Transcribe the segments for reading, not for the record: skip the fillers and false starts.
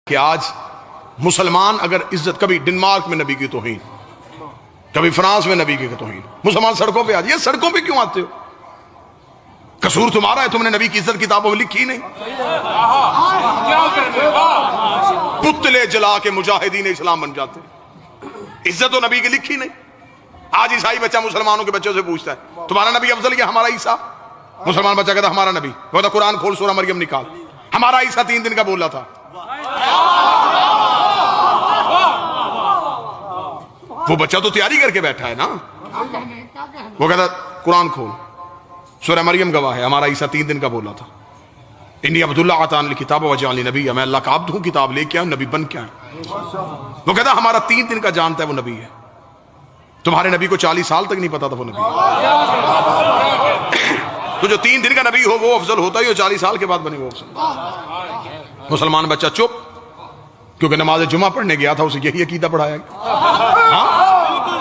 کہ آج مسلمان اگر عزت، کبھی ڈنمارک میں نبی کی توہین، کبھی فرانس میں نبی کی توہین، مسلمان سڑکوں پہ آج، یہ سڑکوں پہ کیوں آتے ہو؟ قصور تمہارا ہے، تم نے نبی کی عزت کتابوں میں لکھی نہیں؟ پتلے جلا کے مجاہدین اسلام بن جاتے، عزت تو نبی کی لکھی نہیں۔ آج عیسائی بچہ مسلمانوں کے بچوں سے پوچھتا ہے تمہارا نبی افضل یا ہمارا عیسیٰ؟ مسلمان بچہ کہتا ہمارا نبی، وہ کہتا قرآن کھول سورہ مریم نکال، ہمارا عیسیٰ 3 دن کا بولا تھا۔ وہ بچہ تو تیاری کر کے بیٹھا ہے نا، وہ کہتا قرآن کھول سورہ مریم گواہ ہے ہمارا عیسیٰ 3 دن کا بولا تھا۔ انی عبداللہ آتانی الکتاب وجعلنی نبی، میں اللہ کا عبد ہوں، کتاب لے کے آؤں، نبی بن کے آؤں۔ وہ کہتا ہمارا 3 دن کا جانتا ہے وہ نبی ہے، تمہارے نبی کو 40 سال تک نہیں پتا تھا وہ نبی ہے۔ تو جو 3 دن کا نبی ہو وہ افضل ہوتا ہے، جو 40 سال کے بعد بنے وہ افضل۔ مسلمان بچہ چپ، کیونکہ نماز جمعہ پڑھنے گیا تھا، اسے یہی عقیدہ پڑھایا گیا،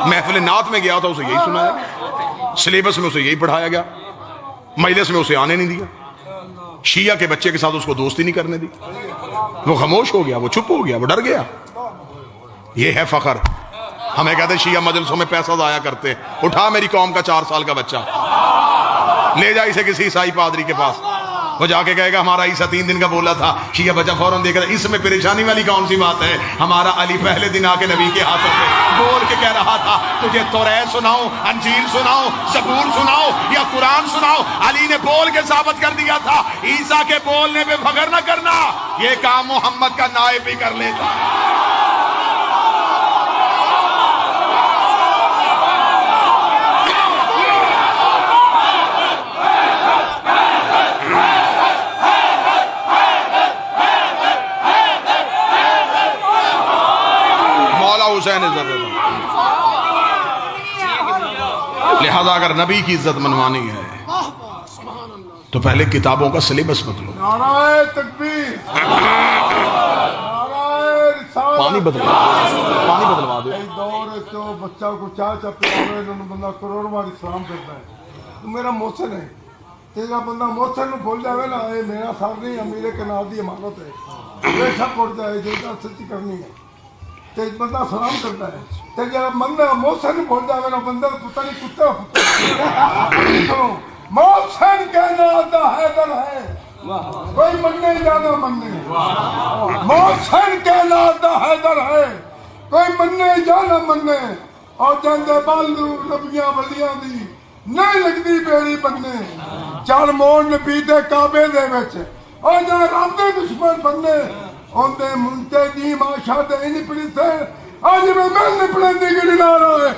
محفل نعت میں گیا تھا، اسے یہی سنایا گیا، سلیبس میں اسے یہی پڑھایا گیا، مجلس میں اسے آنے نہیں دیا، شیعہ کے بچے کے ساتھ اس کو دوستی نہیں کرنے دی، وہ خاموش ہو گیا، وہ چپ ہو گیا، وہ ڈر گیا۔ یہ ہے فخر۔ ہمیں کہتے ہیں شیعہ مجلسوں میں پیسہ ضائع کرتے، اٹھا میری قوم کا 4 سال کا بچہ، لے جا اسے کسی عیسائی پادری کے پاس، وہ جا کے کہے گا ہمارا عیسیٰ 3 دن کا بولا تھا۔ شیعہ بچہ فوراً دیکھ رہا، اس میں پریشانی والی کون سی بات ہے؟ ہمارا علی پہلے دن آ کے نبی کے ہاتھوں پہ بول کے کہہ رہا تھا تجھے توریت سناؤ، انجیل سناؤ، زبور سناؤ یا قرآن سناؤ؟ علی نے بول کے ثابت کر دیا تھا۔ عیسیٰ کے بولنے پہ فخر نہ کرنا، یہ کام محمد کا نائب ہی کر لیتا۔ حسین عزت ہے، لہذا اگر نبی کی عزت منوانی ہے تو پہلے کتابوں کا سلیبس بدلو۔ نعرہ تکبیر، پانی بدلوا دو۔ دور تو بچہ کو چاہ پلاوے، بندہ کروڑ بار اسلام کرتا ہے۔ تو میرا محسن ہے، تیرا بندہ محسن نو بھول جاوے نا، اے میرا سر نہیں، میرے کنار دی امانت ہے، بے شک اڑ جائے جو سچی کرنی ہے، تے بندہ سلام کرتا ہے۔ تے جب بندہ محسن بھول جاوے نا، بندہ پتہ نہیں کتا محسن کہنا دا حیدر ہے، کوئی مننے جانا مننے، محسن کہنا دا حیدر ہے، کوئی مننے جانا مننے، اور جاندے بالو نبیاں ولیاں دی نہیں لگدی بیڑی بننے، چل موڑ نبی دے کعبے دے وچ، اور جا رب دے دشمن بننے، اوندے منتے دی ماشا دے نہیں پڑی تھے، آج میں نہیں پڑھیں دی گڑی نہ رہے۔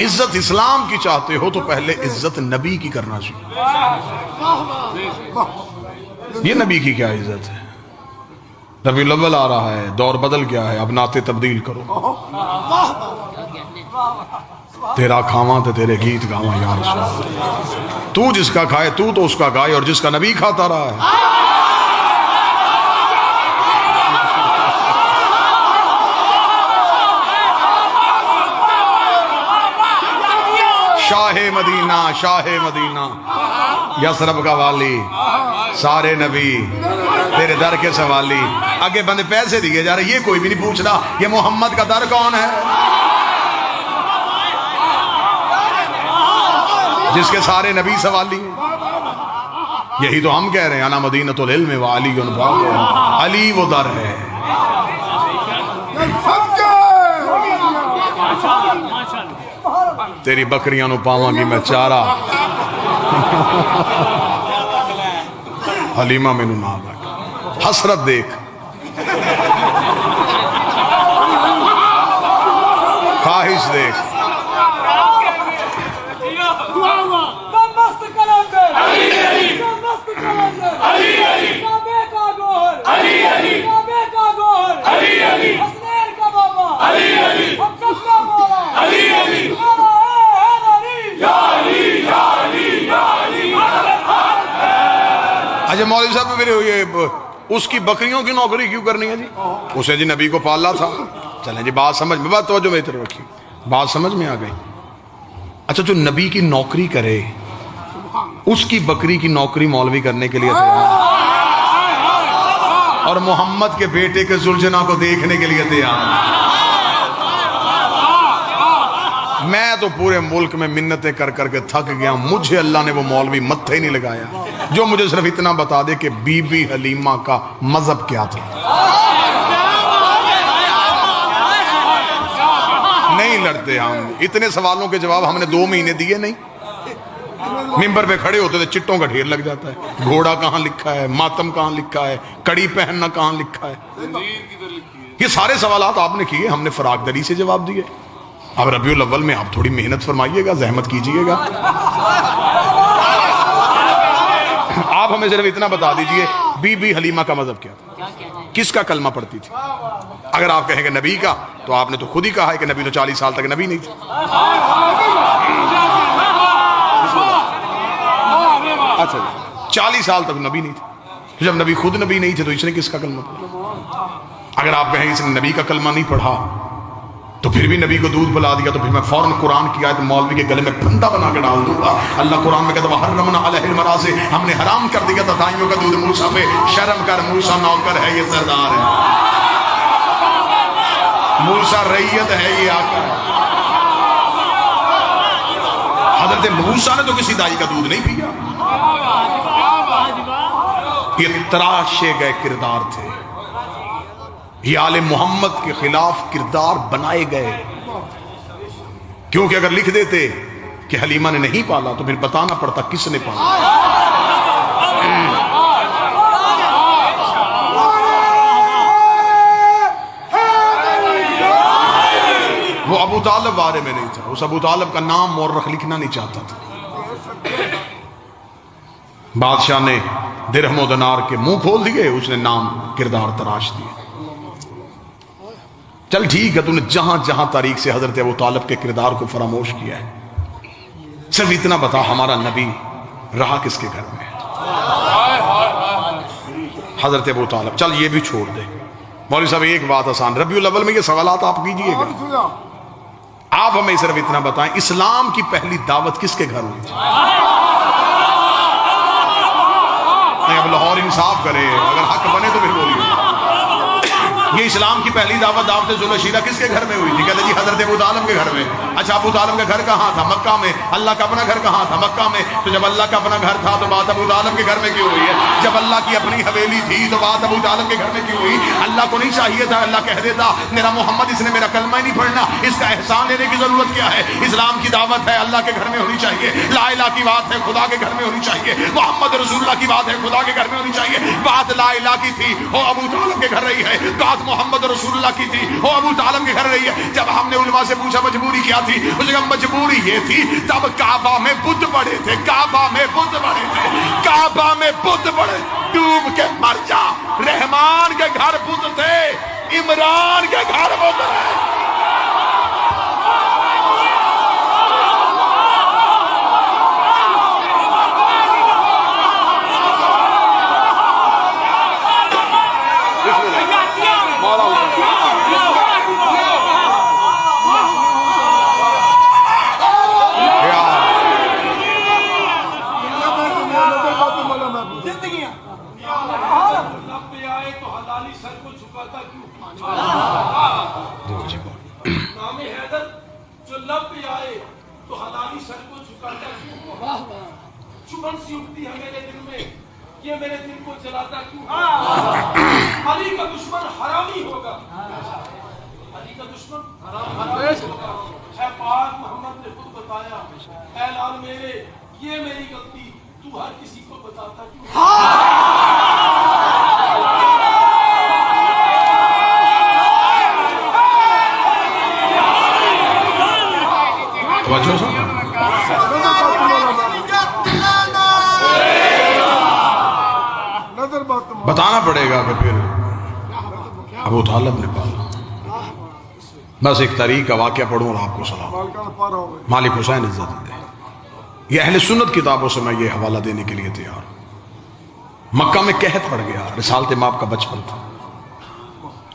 عزت اسلام کی چاہتے ہو تو پہلے عزت نبی کی کرنا چاہیے۔ یہ نبی کی کیا عزت ہے؟ ربیع الاول آ رہا ہے، دور بدل گیا ہے، اب نعتیں تبدیل کرو۔ تیرا کھاواں تے تیرے گیت گاواں یا رسول اللہ، تو جس کا کھائے تو اس کا گائے، اور جس کا نبی کھاتا رہا ہے۔ شاہ مدینہ، شاہ مدینہ، یثرب کا والی، سارے نبی تیرے در کے سوالی۔ آگے بندے پیسے دیے جا رہے، یہ کوئی بھی نہیں پوچھ رہا یہ محمد کا در کون ہے، جس کے سارے نبی سوالی ہیں۔ یہی تو ہم کہہ رہے ہیں، انا مدینۃ العلم وعلی باب، علی وہ در ہے۔ تیری بکریاں نو پاواں گی میں چارہ، حلیمہ مینوں نہ لگ، حسرت دیکھ، خواہش دیکھ۔ اچھا مولوی صاحب میرے یہ اس کی بکریوں کی نوکری کیوں کرنی ہے جی؟ اسے جی نبی کو پالا تھا۔ چلیں جی بات سمجھ میں، بات توجہ میری طرف رکھی، بات سمجھ میں آ گئی۔ اچھا جو نبی کی نوکری کرے اس کی بکری کی نوکری مولوی کرنے کے لیے تیار اور محمد کے بیٹے کے زلجنا کو دیکھنے کے لیے تیار. میں تو پورے ملک میں منتیں کر کر کے تھک گیا, مجھے اللہ نے وہ مولوی متھے ہی نہیں لگایا جو مجھے صرف اتنا بتا دے کہ بی بی حلیمہ کا مذہب کیا تھا. نہیں لڑتے ہم, اتنے سوالوں کے جواب ہم نے 2 مہینے دیے نہیں. ممبر پہ کھڑے ہوتے تھے چٹوں کا ڈھیر لگ جاتا ہے, گھوڑا کہاں لکھا ہے, ماتم کہاں لکھا ہے, کڑی پہننا کہاں لکھا ہے. یہ سارے سوالات آپ نے کیے, ہم نے فراق دری سے جواب دیے. اب ربیع الاول میں آپ تھوڑی محنت فرمائیے گا, زحمت کیجئے گا. آپ ہمیں صرف اتنا بتا دیجئے بی بی حلیمہ کا مذہب کیا تھا, کس کا کلمہ پڑھتی تھی. اگر آپ کہیں گے نبی کا, تو آپ نے تو خود ہی کہا ہے کہ نبی تو 40 سال تک نبی نہیں تھے. اچھا 40 سال تک نبی نہیں تھے, جب نبی خود نبی نہیں تھے تو اس نے کس کا کلمہ پڑھا. اگر آپ کہیں اس نے نبی کا کلمہ نہیں پڑھا تو پھر بھی نبی کو دودھ پلا دیا, تو پھر میں فوراً قرآن کی آیت مولوی کے گلے میں پھندا بنا کے ڈال دوں گا. اللہ قرآن میں کہتا ہے حرمنا علیہ المراضع, ہم نے حرام کر دیا تھا دائیوں کا دودھ موسیٰ پہ. شرم کر, موسیٰ نوکر ہے, یہ سردار ہے. موسیٰ رعیت ہے, یہ آقا ہے. حضرت موسیٰ نے تو کسی دائی کا دودھ نہیں پیا. یہ تراشے گئے کردار تھے, یہ آل محمد کے خلاف کردار بنائے گئے. کیونکہ اگر لکھ دیتے کہ حلیمہ نے نہیں پالا تو پھر بتانا پڑتا کس نے پالا. وہ ابو طالب بارے میں نہیں تھا, اس ابو طالب کا نام مورخ لکھنا نہیں چاہتا تھا. بادشاہ نے درہم و دینار کے منہ کھول دیے, اس نے نام کردار تراش دیے. چل ٹھیک ہے, تو نے جہاں جہاں تاریخ سے حضرت ابو طالب کے کردار کو فراموش کیا ہے, صرف اتنا بتا ہمارا نبی رہا کس کے گھر میں. حضرت ابو طالب. چل یہ بھی چھوڑ دے مولوی صاحب, ایک بات آسان, ربیع الاول میں یہ سوالات آپ کیجئے گا. آپ ہمیں صرف اتنا بتائیں, اسلام کی پہلی دعوت کس کے گھر ہوئی تھی. اب لاہور انصاف کرے, اگر حق بنے تو پھر بولیے. یہ اسلام کی پہلی دعوت دعوت ذوالعشیرہ کس کے گھر میں ہوئی تھی؟ کہتے جی حضرت ابو طالب کے گھر میں. اچھا ابو طالب کا گھر کہاں تھا؟ مکہ میں. اللہ کا اپنا گھر کہاں تھا؟ مکہ میں. تو جب اللہ کا اپنا گھر تھا تو بات ابو طالب کے گھر میں کیوں ہوئی ہے؟ جب اللہ کی اپنی حویلی تھی تو بات ابو طالب کے گھر میں کیوں ہوئی؟ اللہ کو نہیں چاہیے تھا اللہ کہہ دیتا میرا محمد اس نے میرا کلمہ ہی نہیں پڑھنا, اس کا احسان لینے کی ضرورت کیا ہے؟ اسلام کی دعوت ہے, اللہ کے گھر میں ہونی چاہیے. لا الہ کی بات ہے, خدا کے گھر میں ہونی چاہیے. محمد رسول اللہ کی بات ہے, خدا کے گھر میں ہونی چاہیے. بات لا الہ کی تھی وہ ابو طالب کے گھر رہی ہے, بات محمد رسول اللہ کی تھی وہ ابو طالب کے گھر رہی ہے. جب ہم نے علماء سے پوچھا مجبوری کیا تھی, اس جگہ مجبوری یہ تھی تب کعبہ میں بت پڑے تھے, کعبہ میں بت پڑے تھے, کعبہ میں بت پڑے, ڈوب کے مر جا. رحمان کے گھر بت تھے, عمران کے گھر بت ہے. چبھن سی اٹھتی ہے میرے دل میں, یہ میرے دل کو جلاتا کیوں؟ علی کا دشمن حرامی ہوگا, علی کا دشمن حرامی ہوگا. اے پاک محمد نے خود بتایا, اے لال میرے یہ میری غلطی, تو ہر کسی کو بتاتا کیوں؟ توجہ سن, بتانا پڑے گا کہ پھر ابو طالب نے پالا. بس ایک تاریخ کا واقعہ پڑھوں اور آپ کو سلام. مالک حسین عزت دے, یہ اہل سنت کتابوں سے میں یہ حوالہ دینے کے لیے تیار ہوں. مکہ میں قحط پڑ گیا, رسالت ماب کا بچپن تھا,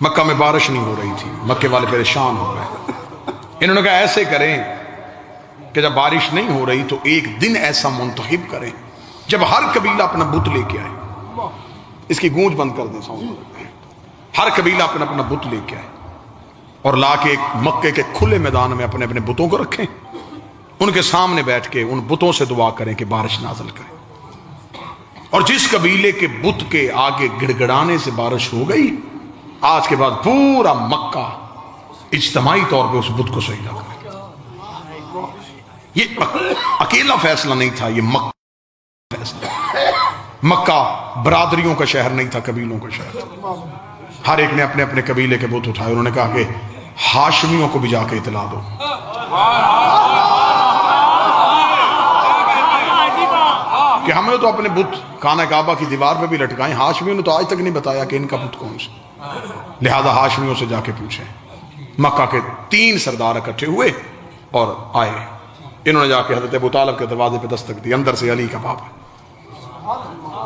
مکہ میں بارش نہیں ہو رہی تھی, مکے والے پریشان ہو گئے. انہوں نے کہا ایسے کریں کہ جب بارش نہیں ہو رہی تو ایک دن ایسا منتخب کریں جب ہر قبیلہ اپنا بت لے کے آئے. اس کی گونج بند کر دیں ساؤنڈ. ہر قبیلہ اپنا اپنا بت لے کے آئے اور لا کے ایک مکے کے کھلے میدان میں اپنے اپنے بتوں کو رکھیں. ان کے سامنے بیٹھ کے ان بتوں سے دعا کریں کہ بارش نازل کریں. اور جس قبیلے کے بت کے آگے گڑ گڑانے سے بارش ہو گئی، آج کے بعد پورا مکہ اجتماعی طور پہ اس بت کو سجدہ کرے. یہ اکیلا فیصلہ نہیں تھا، یہ مکہ فیصلہ. مکہ برادریوں کا شہر نہیں تھا، قبیلوں کا شہر تھا. ہر ایک نے اپنے اپنے قبیلے کے بت اٹھائے. انہوں نے کہا کہ ہاشمیوں کو بھی جا کے اطلاع دو. کہ ہم نے تو اپنے بت خانہ کعبہ کی دیوار پہ بھی لٹکائیں، ہاشمیوں نے تو آج تک نہیں بتایا کہ ان کا بت کون سا. لہذا ہاشمیوں سے جا کے پوچھیں. مکہ کے 3 سردار اکٹھے ہوئے اور آئے. انہوں نے جا کے حضرت ابو طالب کے دروازے پہ دستک دی. اندر سے علی کا باپ.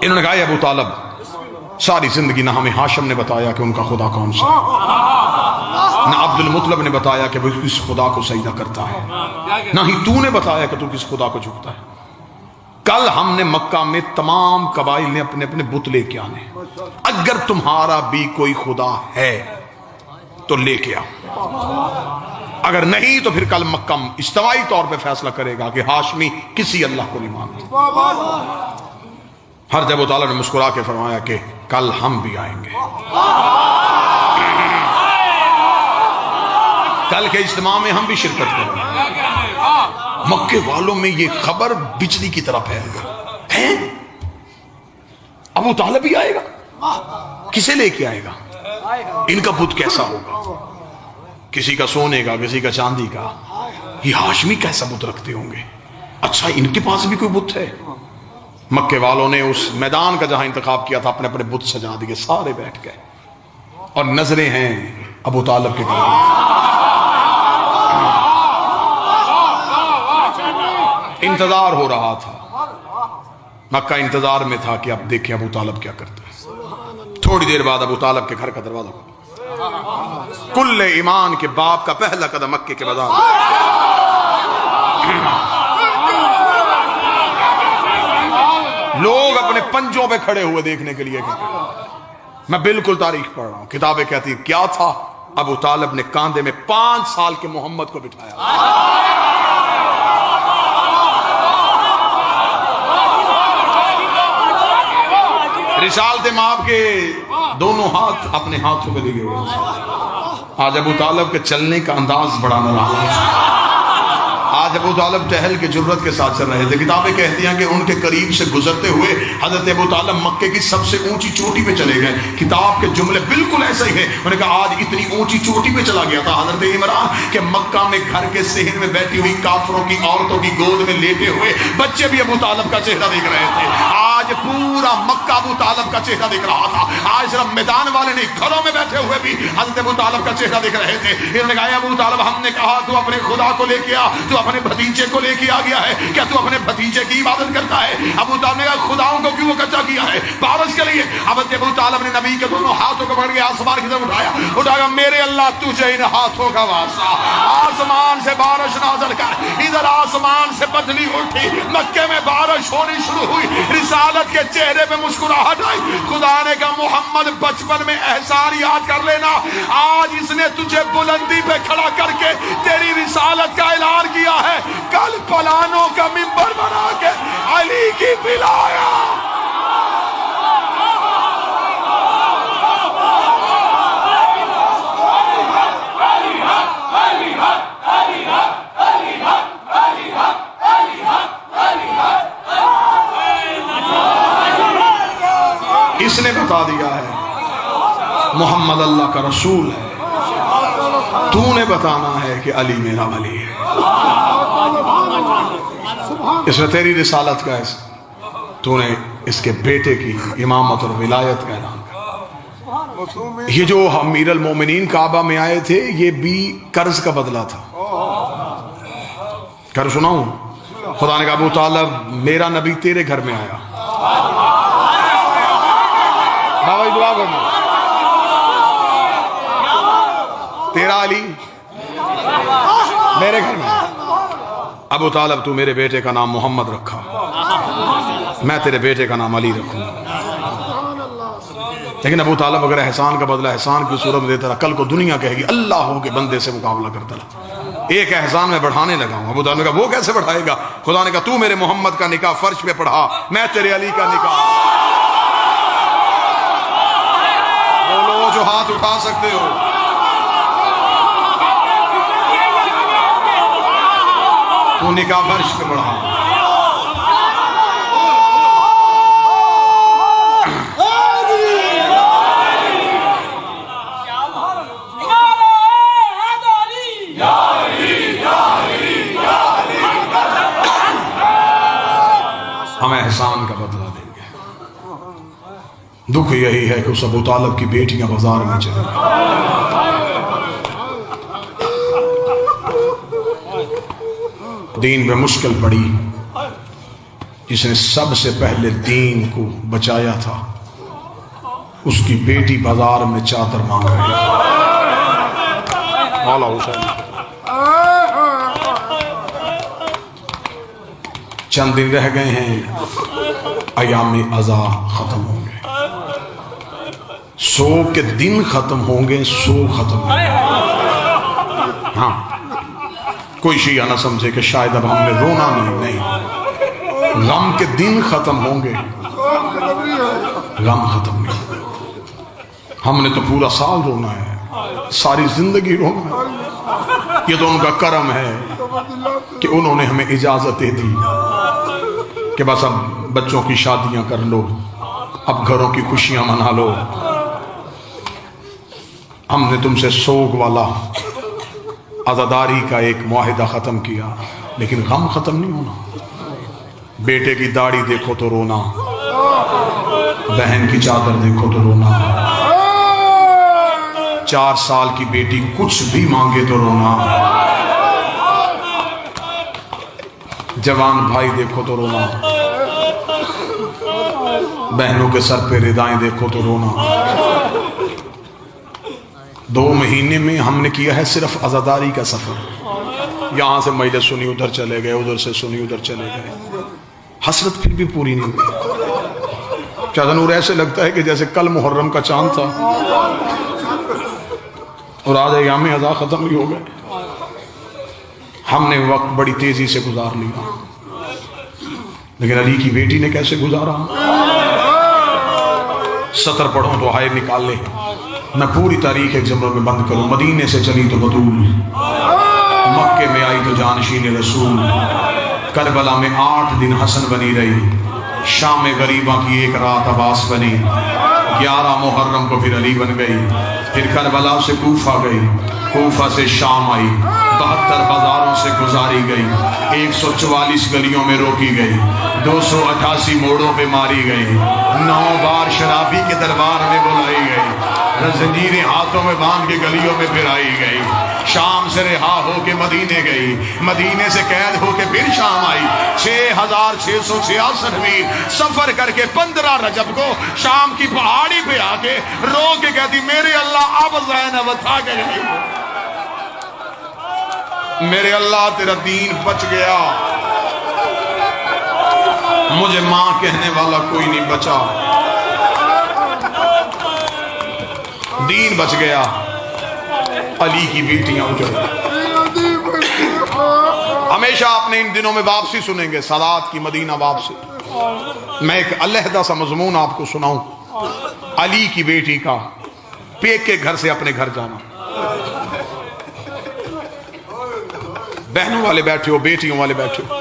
انہوں نے کہا ابو طالب، ساری زندگی نہ ہمیں ہاشم نے بتایا کہ ان کا خدا کون سا ہے، نہ عبد المطلب نے بتایا کہ وہ کس خدا کو سجدہ کرتا ہے، نہ ہی تو نے بتایا کہ تو کس خدا کو جھکتا ہے. کل ہم نے مکہ میں تمام قبائل نے اپنے اپنے بت لے کے آنے. اگر تمہارا بھی کوئی خدا ہے تو لے کے آؤ، اگر نہیں تو پھر کل مکہ اجتماعی طور پہ فیصلہ کرے گا کہ ہاشمی کسی اللہ کو نہیں مانتے. ہر جب تعالیٰ نے مسکرا کے فرمایا کہ کل ہم بھی آئیں گے. کل کے اجتماع میں ہم بھی شرکت کریں گے. مکے والوں میں یہ خبر بجلی کی طرح پھیل گئی. ابو طالب بھی آئے گا؟ کسے لے کے آئے گا؟ ان کا بت کیسا ہوگا؟ کسی کا سونے کا، کسی کا چاندی کا. یہ ہاشمی کیسا بت رکھتے ہوں گے؟ اچھا ان کے پاس بھی کوئی بت ہے؟ مکے والوں نے اس میدان کا جہاں انتخاب کیا تھا اپنے اپنے بت سجا دیے. سارے بیٹھ گئے اور نظریں ہیں ابو طالب کے گھر. انتظار ہو رہا تھا. مکہ انتظار میں تھا کہ اب دیکھیں ابو طالب کیا کرتے ہیں. تھوڑی دیر بعد ابو طالب کے گھر کا دروازہ کھلا. کل ایمان کے باپ کا پہلا قدم مکے کے بازار. لوگ اپنے پنجوں پہ کھڑے ہوئے دیکھنے کے لیے. میں بالکل تاریخ پڑھ رہا ہوں، کتابیں کہتی ہیں کیا تھا. ابو طالب نے کاندھے میں 5 سال کے محمد کو بٹھایا. رسالت مآب کے دونوں ہاتھ اپنے ہاتھوں پہ لیے ہوئے. آج ابو طالب کے چلنے کا انداز بڑا نرالا ہے. آج ابو طالب ٹہل کے جرت کے ساتھ چل رہے تھے. کتابیں کہتی ہیں کہ ان کے قریب سے گزرتے ہوئے حضرت ابو طالب مکے کی سب سے اونچی چوٹی پہ چلے گئے. کتاب کے جملے بالکل ایسا ہی ہے. انہوں نے کہا آج اتنی اونچی چوٹی پہ چلا گیا تھا حضرت عمران کہ مکہ میں گھر کے صحن میں بیٹھی ہوئی کافروں کی عورتوں کی گود میں لیٹے ہوئے بچے بھی ابو طالب کا چہرہ دیکھ رہے تھے. آج پورا مکہ ابو طالب کا چہرہ دیکھ رہا تھا. آج صرف میدان والے نہیں، گھروں میں بیٹھے ہوئے بھی حضرت ابو طالب کا چہرہ دیکھ رہے تھے. انہوں نے کہا ابو طالب، ہم نے کہا تو اپنے خدا کو لے کے آ، تو اپنے بھتیجے کو لے کے آ گیا ہے. کیا تو اپنے بھتیجے کی عبادت کرتا ہے؟ ابو طالب نے کہا خداؤں کو کیوں اکٹھا کیا ہے؟ بارش کے لیے. حضرت ابو طالب نے نبی کے دونوں ہاتھوں کو پکڑ کے آسمان کی طرف اٹھایا. میرے اللہ تجھے ان ہاتھوں کا واسطہ، آسمان سے بارش نازل کر. ادھر آسمان سے بدلی اٹھی، مکے میں بارش ہونی شروع ہوئی. رسالت کے چہرے پہ مسکراہٹ آئی. خدا نے کہا محمد بچپن میں احسان یاد کر لینا، آج اس نے تجھے بلندی پہ کھڑا کر کے تیری رسالت کا اعلان کیا ہے. کل پلانوں کا منبر بنا کے علی کی بلایا. اس نے بتا دیا ہے محمد اللہ کا رسول ہے. تو نے بتانا ہے کہ علی میرا ولی ہے. اس نے تیری رسالت کا تو نے اس کے بیٹے کی امامت اور ولایت کا اعلان کیا. یہ جو امیر المومنین کعبہ میں آئے تھے یہ بھی قرض کا بدلہ تھا. کر سناؤں؟ خدا نے کہا ابو طالب میرا نبی تیرے گھر میں آیا. بابا دعا کرنا. تیرا علی میرے گھر میں. ابو طالب تو میرے بیٹے کا نام محمد رکھا، میں تیرے بیٹے کا نام علی رکھوں گا۔ لیکن ابو طالب اگر احسان کا بدلہ احسان کی صورت میں دیتا رہا، کل کو دنیا کہے گی اللہ ہو کے بندے سے مقابلہ کرتا رہا، ایک احسان میں بڑھانے لگا ہوں۔ ابو طالب نے کہا وہ کیسے بڑھائے گا؟ خدا نے کہا تو میرے محمد کا نکاح فرش پہ پڑھا، میں تیرے علی کا نکاح۔ بولو جو ہاتھ اٹھا سکتے ہو۔ تو نکاح فرش پہ پڑھا۔ ہم احسان کا بدلہ دیں گے۔ دکھ یہی ہے کہ اس ابو طالب کی بیٹیاں بازار میں چلیں گی۔ دین میں مشکل پڑی، جس نے سب سے پہلے دین کو بچایا تھا، اس کی بیٹی بازار میں چادر مانگ رہی ہے۔ مولا حسین چند دن رہ گئے ہیں، ایام عزا ختم ہوں گے، سو کے دن ختم ہوں گے، سو ختم ہوں گے۔ ہاں کوئی شیعہ نہ سمجھے کہ شاید اب ہم نے رونا نہیں، غم کے دن ختم ہوں گے، غم ختم نہیں۔ ہم نے تو پورا سال رونا ہے، ساری زندگی رونا ہے۔ یہ تو ان کا کرم ہے کہ انہوں نے ہمیں اجازت دے دی کہ بس اب بچوں کی شادیاں کر لو، اب گھروں کی خوشیاں منا لو۔ ہم نے تم سے سوگ والا عزاداری کا ایک معاہدہ ختم کیا، لیکن غم ختم نہیں ہونا۔ بیٹے کی داڑھی دیکھو تو رونا، بہن کی چادر دیکھو تو رونا، 4 سال کی بیٹی کچھ بھی مانگے تو رونا، جوان بھائی دیکھو تو رونا، بہنوں کے سر پہ ردائیں دیکھو تو رونا۔ 2 مہینے میں ہم نے کیا ہے صرف عزاداری کا سفر، یہاں سے مجلس سنی ادھر چلے گئے، ادھر سے سنی ادھر چلے گئے، حسرت پھر بھی پوری نہیں ہوئی۔ چادر نور ایسے لگتا ہے کہ جیسے کل محرم کا چاند تھا اور آج ایام عزا ختم بھی ہو گئے۔ ہم نے وقت بڑی تیزی سے گزار لیا، لیکن علی کی بیٹی نے کیسے گزارا؟ سطر پڑھوں تو آئے نکال لے، میں پوری تاریخ ایک جملوں میں بند کروں۔ مدینے سے چلی تو بطول، مکے میں آئی تو جانشین رسول، کربلا میں 8 دن حسن بنی رہی، شام میں غریباں کی ایک رات عباس بنی، 11 محرم کو پھر علی بن گئی، پھر کربلا سے کوفہ گئی، کوفہ سے شام آئی، 72 بازاروں سے گزاری گئی، 144 گلیوں میں روکی گئی، 288 موڑوں پہ ماری گئی، 9 بار شرابی کے دربار میں بلائی گئی، زنجیریں ہاتھوں میں باندھ کے گلیوں میں پھرائی گئی، شام سے رہا ہو کے مدینے گئی، مدینے سے قید ہو کے پھر شام آئی، 6666 میل سفر کر کے 15 رجب کو شام کی پہاڑی پہ آ کے رو کے کہتی میرے اللہ اب زینب تھا کہ نہیں، میرے اللہ تیرا دین بچ گیا، مجھے ماں کہنے والا کوئی نہیں بچا، دین بچ گیا، علی کی بیٹیاں اجڑ گئی۔ ہمیشہ آپ نے ان دنوں میں واپسی سنیں گے، سادات کی مدینہ واپسی۔ میں ایک علیحدہ سا مضمون آپ کو سناؤں، علی کی بیٹی کا پیک کے گھر سے اپنے گھر جانا۔ بہنوں والے بیٹھے ہو، بیٹیوں والے بیٹھے ہو،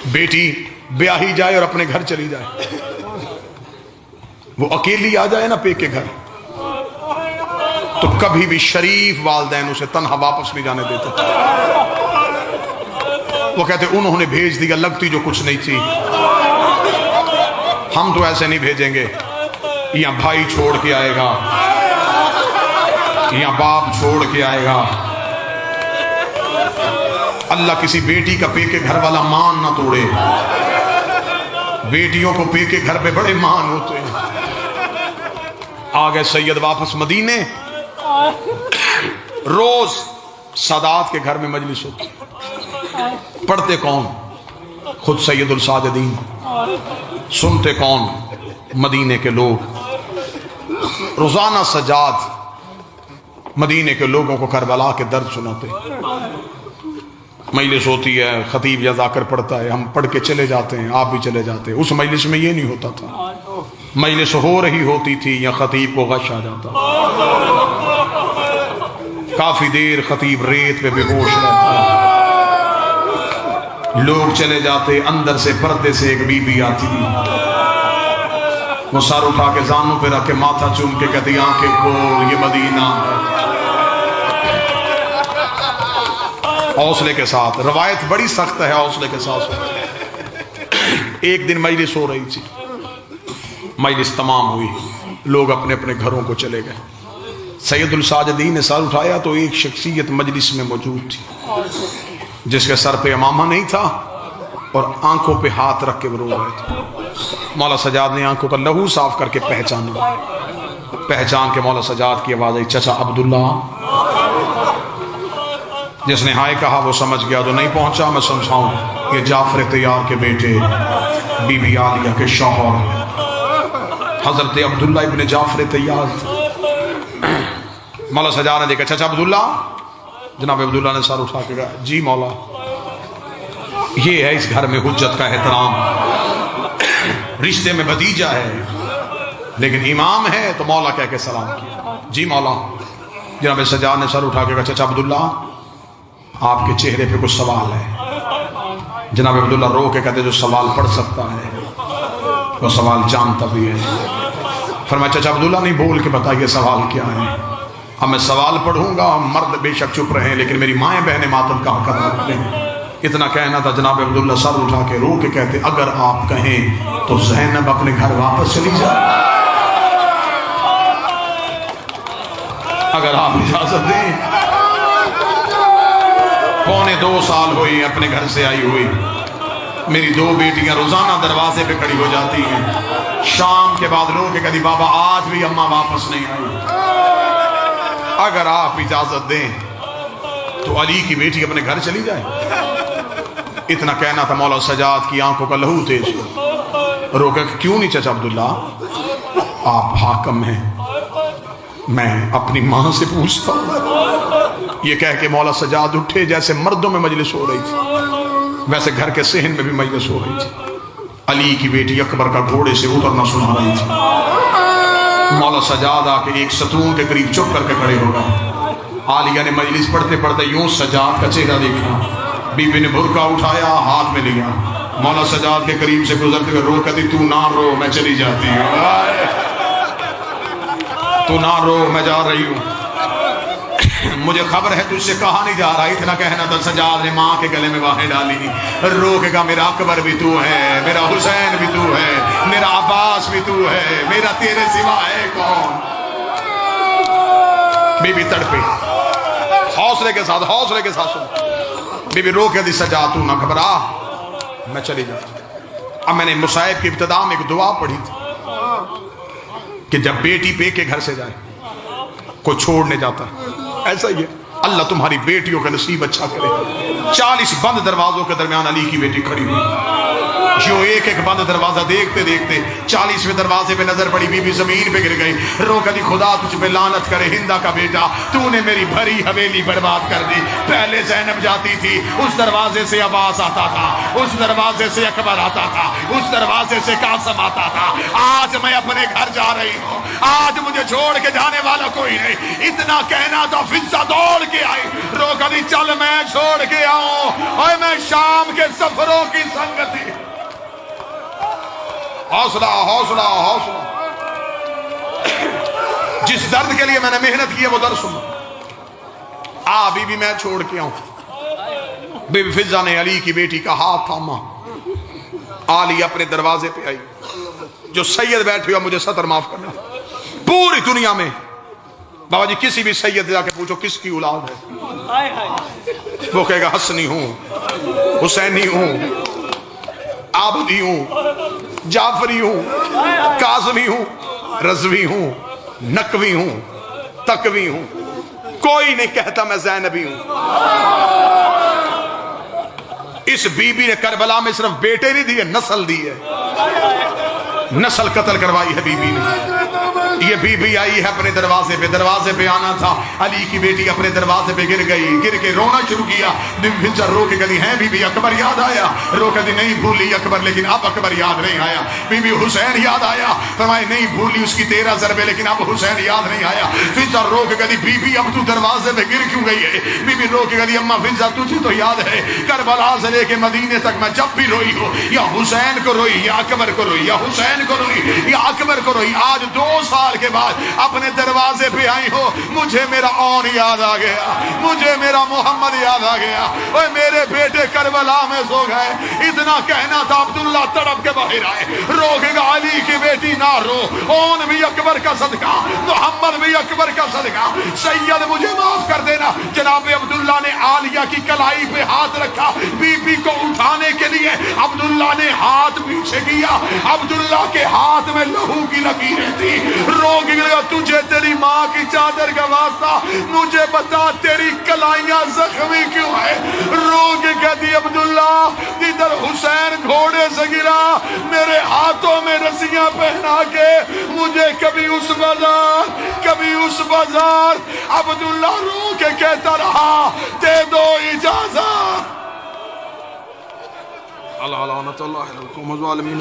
بیٹی بیاہی جائے اور اپنے گھر چلی جائے، وہ اکیلی آ جائے نا پیک کے گھر، تو کبھی بھی شریف والدین اسے تنہا واپس نہیں جانے دیتے۔ وہ کہتے انہوں نے بھیج دیا، لگتی جو کچھ نہیں تھی، ہم تو ایسے نہیں بھیجیں گے، یہاں بھائی چھوڑ کے آئے گا، یہاں باپ چھوڑ کے آئے گا۔ اللہ کسی بیٹی کا پیکے گھر والا مان نہ توڑے، بیٹیوں کو پیکے گھر پہ بڑے مان ہوتے ہیں۔ آگے سید واپس مدینے، روز سادات کے گھر میں مجلس ہوتی، پڑھتے کون؟ خود سید الساجدین. سنتے کون؟ مدینے کے لوگ. روزانہ سجاد مدینے کے لوگوں کو کربلا کے درد سناتے. مجلس ہوتی ہے، خطیب یا ذاکر پڑھتا ہے، ہم پڑھ کے چلے جاتے ہیں، آپ بھی چلے جاتے ہیں. اس مجلس میں یہ نہیں ہوتا تھا. مجلس ہو رہی ہوتی تھی یا خطیب کو غش آ جاتا. کافی دیر خطیب ریت پہ بے ہوش رہتا. لوگ چلے جاتے، اندر سے پردے سے ایک بی بی آتی، وہ سر اٹھا کے زانوں پہ رکھ کے ماتھا چوم کے کہتی آنکھیں کھول، یہ مدینہ. حوصلے کے ساتھ، روایت بڑی سخت ہے، حوصلے کے ساتھ. ایک دن مجلس ہو رہی تھی، مجلس تمام ہوئی، لوگ اپنے اپنے گھروں کو چلے گئے. سید الساجدین نے سر اٹھایا تو ایک شخصیت مجلس میں موجود تھی جس کے سر پہ امامہ نہیں تھا اور آنکھوں پہ ہاتھ رکھ کے رو رہے تھے. مولا سجاد نے آنکھوں کا لہو صاف کر کے پہچانا. پہچان کے مولا سجاد کی آواز آئی، چچا عبداللہ. جس نے ہائے کہا وہ سمجھ گیا، تو نہیں پہنچا میں سمجھاؤں. یہ جعفر طیار کے بیٹے، بی بی عالیہ کے شوہر حضرت عبداللہ ابن جعفر طیار. مولا سجاد نے دیکھا، چچا عبداللہ. جناب عبداللہ نے سر اٹھا کے کہا، جی مولا. یہ ہے اس گھر میں حجت کا احترام. رشتے میں بھتیجا ہے لیکن امام ہے، تو مولا کہہ کے سلام کیا. جی مولا. جناب سجاد نے سر اٹھا کے کہا، چچا عبداللہ آپ کے چہرے پہ کچھ سوال ہے. جناب عبداللہ رو کے کہتے، جو سوال پڑھ سکتا ہے وہ سوال جانتا بھی ہے. فرمایا، چچا عبداللہ نہیں، بول کے بتائیے سوال کیا ہے. اب میں سوال پڑھوں گا، مرد بے شک چپ رہیں لیکن میری مائیں بہنیں ماتم کا حق ادا کریں. اتنا کہنا تھا. جناب عبداللہ سر اٹھا کے رو کے کہتے، اگر آپ کہیں تو زینب اپنے گھر واپس چلی جائے. اگر آپ اجازت دیں. 2.25 سال ہوئی اپنے گھر سے آئی ہوئی. میری 2 بیٹیاں روزانہ دروازے پہ کھڑی ہو جاتی ہیں. شام کے بعد رو کے کہتی، بابا آج بھی اماں واپس نہیں آئی. اگر آپ اجازت دیں تو علی کی بیٹی اپنے گھر چلی جائے. اتنا کہنا تھا. مولا سجاد کی آنکھوں کا لہو تیز ہوا. رو کہ کیوں نہیں چچا عبداللہ، آپ حاکم ہیں، میں اپنی ماں سے پوچھتا ہوں. یہ کہہ کے مولا سجاد اٹھے. جیسے مردوں میں مجلس ہو رہی تھی ویسے گھر کے صحن میں بھی مجلس ہو رہی تھی. علی کی بیٹی اکبر کا گھوڑے سے اترنا سنا رہی تھی. مولا سجاد آ کے ایک ستون کے قریب چپ کر کے کھڑے ہو گئے. عالیہ نے مجلس پڑھتے پڑھتے یوں سجاد کا چہرہ دیکھا. بی بی نے برقع اٹھایا، ہاتھ میں لیا. مولا سجاد کے قریب سے گزرتے ہوئے رو کہتی، تو نہ رو، میں چلی جاتی ہوں. تو نہ رو، میں جا رہی ہوں. مجھے خبر ہے تجھ سے کہا نہیں جا رہا. اتنا کہنا تھا. سجاد نے ماں کے گلے میں باہیں ڈالی. رو کے کہا، میرا اکبر بھی تو ہے، میرا حسین بھی تو ہے، میرا عباس بھی تو ہے، میرا تیرے سوا ہے کون. بی بی تڑپی. حوصلے کے ساتھ سن. بی بی رو کے دی، سجاد تو نہ گھبرا، میں چلی جاتی. اب میں نے مصائب کی ابتدا میں ایک دعا پڑھی تھی کہ جب بیٹی پے کے گھر سے جائے کوئی چھوڑنے جاتا ہے، ایسا ہی ہے. اللہ تمہاری بیٹیوں کا نصیب اچھا کرے. 40 بند دروازوں کے درمیان علی کی بیٹی کھڑی ہوئی. جو ایک ایک بند دروازہ دیکھتے دیکھتے 40ویں دروازے پہ نظر پڑی. بی بی زمین پہ گر گئی. رو کہتی، خدا تجھ پہ لعنت کرے ہندا کا بیٹا، تو نے میری بھری حویلی برباد کر دی. پہلے زینب جاتی تھی، اس دروازے سے عباس آتا تھا، اس دروازے سے اکبر آتا تھا، اس دروازے سے قاسم آتا تھا. آج میں اپنے گھر جا رہی ہوں، آج مجھے چھوڑ کے جانے والا کوئی نہیں. اتنا کہنا تو فضا دوڑ کے آئی. رو کہتی، چل میں چھوڑ کے آؤں، اور میں شام کے سفروں کی سنگتی. حوصلہ. جس درد کے لیے میں نے محنت کی ہے وہ درد سنو. بی بی میں چھوڑ کے آؤں. بی بی فضا نے علی کی بیٹی کا ہاتھ تھاما. علی اپنے دروازے پہ آئی. جو سید بیٹھے ہوا، مجھے سطر معاف کرنا، پوری دنیا میں بابا جی کسی بھی سید جا کے پوچھو کس کی اولاد ہے، وہ کہے گا حسنی ہوں، حسینی ہوں، عابدی ہوں، جعفری ہوں، کاظمی ہوں، رضوی ہوں، نقوی ہوں، تقوی ہوں. کوئی نہیں کہتا میں زینبی ہوں. اس بی بی نے کربلا میں صرف بیٹے نہیں دیے، نسل دی ہے، نسل قتل کروائی ہے بی بی نے۔ یہ بی بی آئی ہے اپنے دروازے پہ آنا تھا، علی کی بیٹی اپنے دروازے پہ گر گئی، گر کے رونا شروع کیا۔ رو کے کہتی ہیں بی بی اکبر یاد آیا؟ رو کے نہیں بھولی اکبر، لیکن اب اکبر یاد نہیں آیا۔ بی بی حسین یاد آیا؟ فرمائے نہیں بھولی اس کی 13 ضربے، لیکن اب حسین یاد نہیں آیا۔ فضا رو کے کہتی بی بی اب تو دروازے پہ گر کیوں گئی ہے؟ بی بی رو کے کہتی اماں فضا تجھے تو یاد ہے کربلا سے لے کے مدینے تک میں جب بھی روئی ہوں، یا حسین کو روئی، یا اکبر کو روئی، یا حسین کو روئی، یا اکبر کو روئی۔ آج 2 سال کے بعد اپنے دروازے پہ آئی ہو، مجھے میرا اون یاد آ گیا، مجھے میرا محمد یاد آ گیا۔ اوے میرے بیٹے کربلا میں سو گئے، اتنا کہنا تھا عبداللہ تڑپ کے باہر آئے، رو کے گا علی کی بیٹی نہ رو، اون بھی اکبر کا صدقہ، محمد بھی اکبر کا صدقہ، سید مجھے معاف کر دینا۔ جناب عبداللہ نے عالیہ کی کلائی پہ ہاتھ رکھا، بی بی کو اٹھانے کے لیے عبداللہ نے ہاتھ پیچھے کیا، عبداللہ کے ہاتھ میں لہو کی لکیریں تھی۔ رو کے گا تجھے تیری ماں کی چادر کا واسطہ، مجھے بتا تیری کلائیاں زخمی کیوں ہے؟ رو کے کہتی عبداللہ ادھر حسین گھوڑے سے گرا، میرے ہاتھوں میں رسیاں پہنا کے مجھے کبھی اس بازار کبھی اس بازار۔ عبداللہ رو کے کہتا رہا دے دو اجازت۔ اللہ لعنت اللہ علی القوم الظالمین۔